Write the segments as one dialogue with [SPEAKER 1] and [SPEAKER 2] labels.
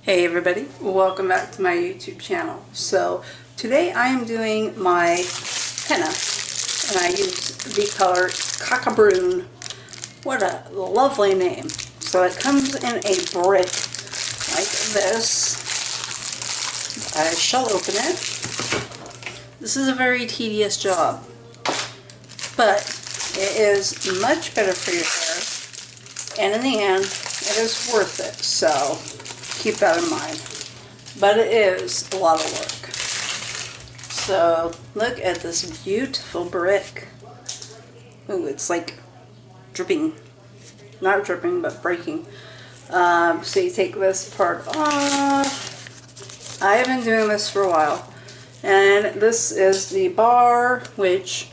[SPEAKER 1] Hey everybody, welcome back to my YouTube channel. So today I am doing my henna and I use the color Cockabroon. What a lovely name. So it comes in a brick like this. I shall open it. This is a very tedious job, but it is much better for your hair, and in the end it is worth it. So keep that in mind. But it is a lot of work. So look at this beautiful brick. Ooh, it's like dripping. Not dripping, but breaking. So you take this part off. I have been doing this for a while. And this is the bar, which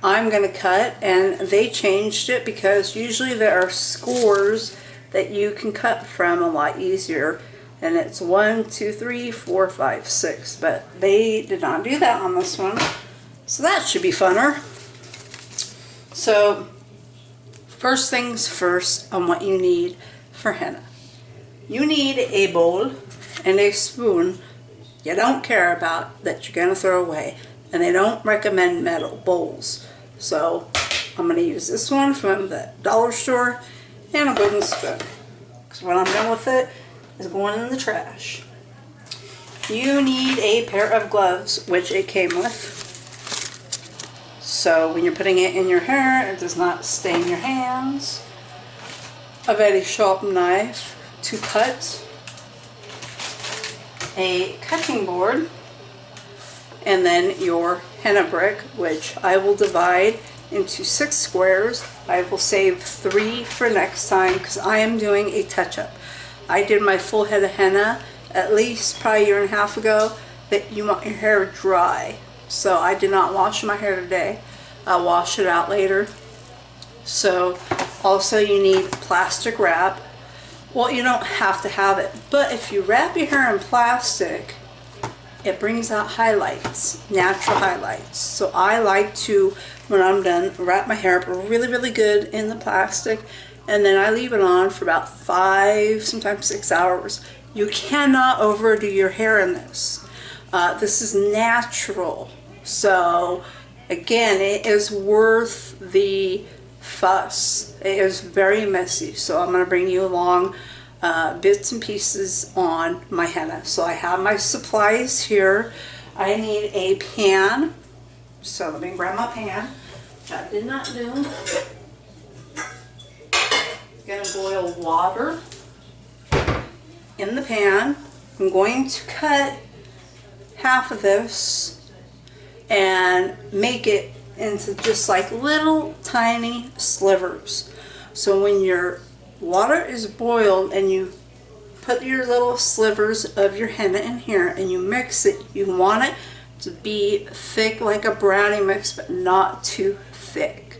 [SPEAKER 1] I'm going to cut. And they changed it because usually there are scores that you can cut from a lot easier. And it's 1, 2, 3, 4, 5, 6. But they did not do that on this one. So that should be funner. So first things first on what you need for henna. You need a bowl and a spoon you don't care about that you're going to throw away. And they don't recommend metal bowls. So I'm going to use this one from the dollar store and a wooden spoon. Because when I'm done with it, is going in the trash. You need a pair of gloves, which it came with. So when you're putting it in your hair, it does not stain your hands. A very sharp knife to cut. A cutting board. And then your henna brick, which I will divide into 6 squares. I will save 3 for next time because I am doing a touch-up. I did my full head of henna at least probably a year and a half ago. That you want your hair dry. So I did not wash my hair today. I'll wash it out later. So also you need plastic wrap. Well, you don't have to have it, but if you wrap your hair in plastic, it brings out highlights, natural highlights. So I like to, when I'm done, wrap my hair up really good in the plastic. And then I leave it on for about 5, sometimes 6 hours. You cannot overdo your hair in this. This is natural. So again, it is worth the fuss. It is very messy. So I'm going to bring you along bits and pieces on my henna. So I have my supplies here. I need a pan. So let me grab my pan, which I did not do. I'm going to boil water in the pan. I'm going to cut half of this and make it into just like little tiny slivers. So when your water is boiled and you put your little slivers of your henna in here and you mix it, you want it to be thick like a brownie mix, but not too thick.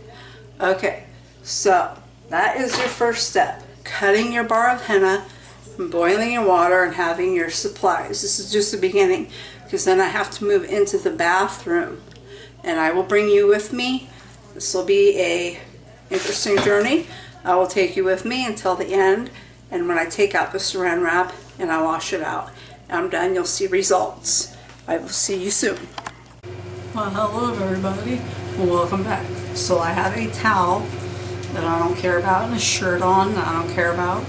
[SPEAKER 1] Okay, so that is your first step. Cutting your bar of henna, boiling your water, and having your supplies. This is just the beginning, because then I have to move into the bathroom. And I will bring you with me. This will be a interesting journey. I will take you with me until the end. And when I take out the saran wrap and I wash it out, and I'm done, you'll see results. I will see you soon. Well, hello everybody. Welcome back. So I have a towel that I don't care about, and a shirt on that I don't care about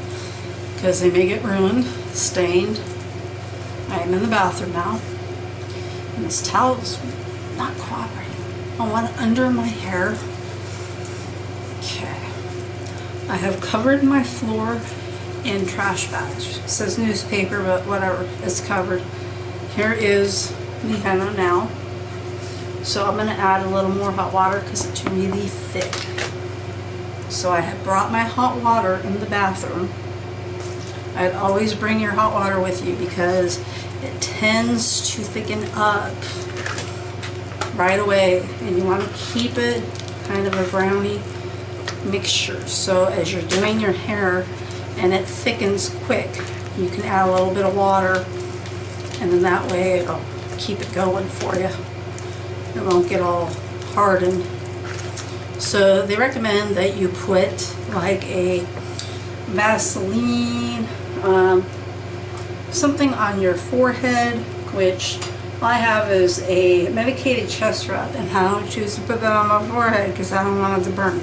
[SPEAKER 1] because they may get ruined, stained. I am in the bathroom now, and this towel is not cooperating. I want it under my hair. Okay. I have covered my floor in trash bags. It says newspaper, but whatever, it's covered. Here is the henna now. So I'm going to add a little more hot water because it's really thick. So I have brought my hot water in the bathroom. I'd always bring your hot water with you because it tends to thicken up right away, and you want to keep it kind of a brownie mixture. So as you're doing your hair and it thickens quick, you can add a little bit of water, and then that way it'll keep it going for you. It won't get all hardened. So they recommend that you put like a Vaseline something on your forehead, which all I have is a medicated chest rub, and I don't choose to put that on my forehead because I don't want it to burn.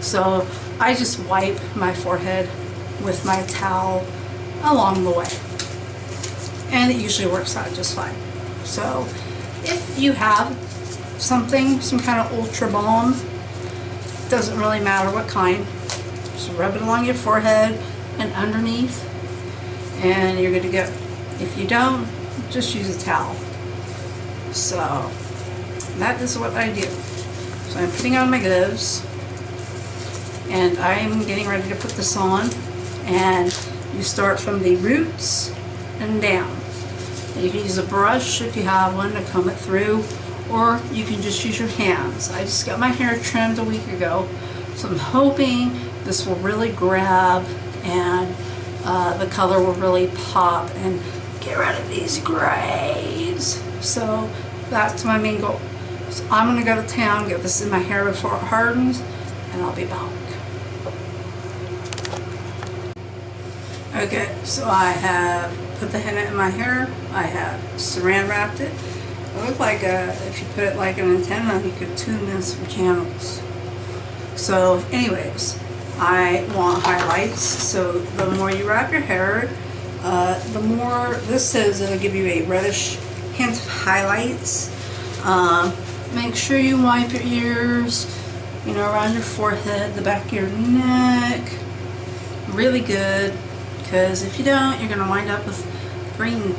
[SPEAKER 1] So I just wipe my forehead with my towel along the way, and it usually works out just fine. So if you have something, some kind of ultra balm, doesn't really matter what kind, just rub it along your forehead and underneath, and you're good to go. If you don't, just use a towel. So that is what I do. So I'm putting on my gloves, and I'm getting ready to put this on, and you start from the roots and down. You can use a brush if you have one to comb it through, or you can just use your hands. I just got my hair trimmed a week ago, so I'm hoping this will really grab and the color will really pop and get rid of these grays. So that's my main goal. So I'm going to go to town, get this in my hair before it hardens, and I'll be back. Okay, so I have put the henna in my hair. I have saran wrapped it. It looks like if you put it like an antenna, you could tune in some channels. So anyways, I want highlights. So the more you wrap your hair, the more, this says it'll give you a reddish hint of highlights. Make sure you wipe your ears, you know, around your forehead, the back of your neck, really good, because if you don't, you're going to wind up with green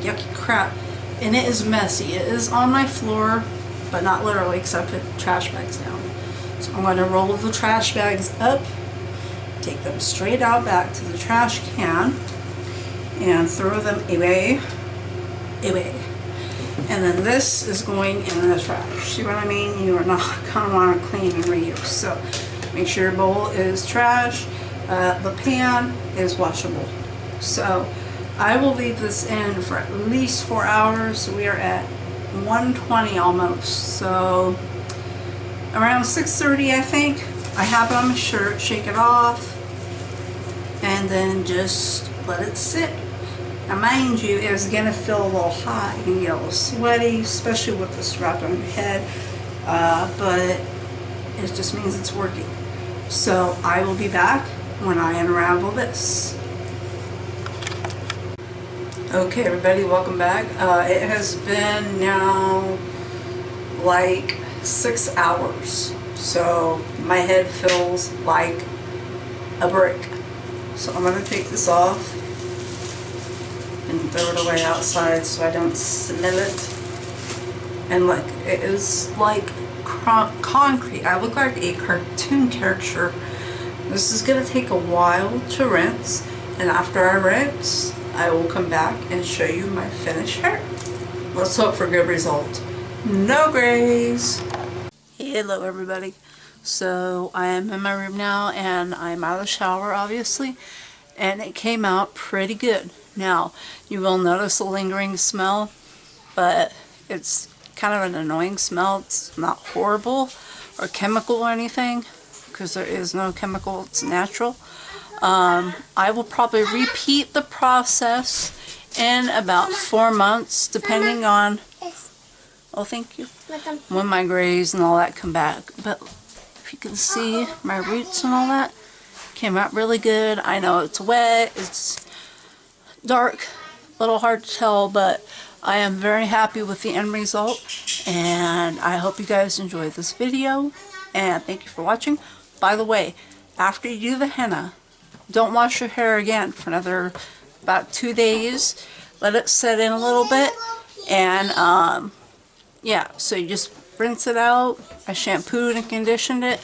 [SPEAKER 1] yucky crap. And it is messy. It is on my floor, but not literally, because I put trash bags down. So I'm going to roll the trash bags up, take them straight out back to the trash can, and throw them away. And then this is going in the trash. See what I mean? You are not going to want to clean and reuse. So make sure your bowl is trash. The pan is washable. So I will leave this in for at least 4 hours. We are at 120 almost. So around 6:30, I think. I have it on my shirt. Shake it off, and then just let it sit. Now mind you, it's going to feel a little hot. You can get a little sweaty, especially with this wrap on your head, but it just means it's working. So I will be back when I unravel this. Okay everybody, welcome back. It has been now like 6 hours, so my head feels like a brick. So I'm going to take this off and throw it away outside so I don't smell it. And look, it is like concrete. I look like a cartoon character. This is going to take a while to rinse, and after I rinse, I will come back and show you my finished hair. Let's hope for good result. No grays! Hello everybody. So I am in my room now, and I'm out of the shower obviously, and it came out pretty good. Now you will notice a lingering smell, but it's kind of an annoying smell. It's not horrible or chemical or anything, because there is no chemical, it's natural. I will probably repeat the process in about 4 months, depending on, oh thank you, when my grays and all that come back. But if you can see my roots and all that came out really good. I know it's wet, it's dark, a little hard to tell, but I am very happy with the end result, and I hope you guys enjoyed this video, and thank you for watching. By the way, after you do the henna, don't wash your hair again for another about 2 days. Let it set in a little bit, and yeah, so you just rinse it out. I shampooed and conditioned it,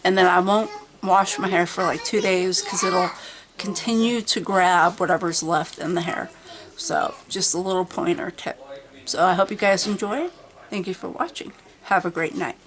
[SPEAKER 1] and then I won't wash my hair for like 2 days because it'll continue to grab whatever's left in the hair. So just a little pointer tip. So I hope you guys enjoyed. Thank you for watching. Have a great night.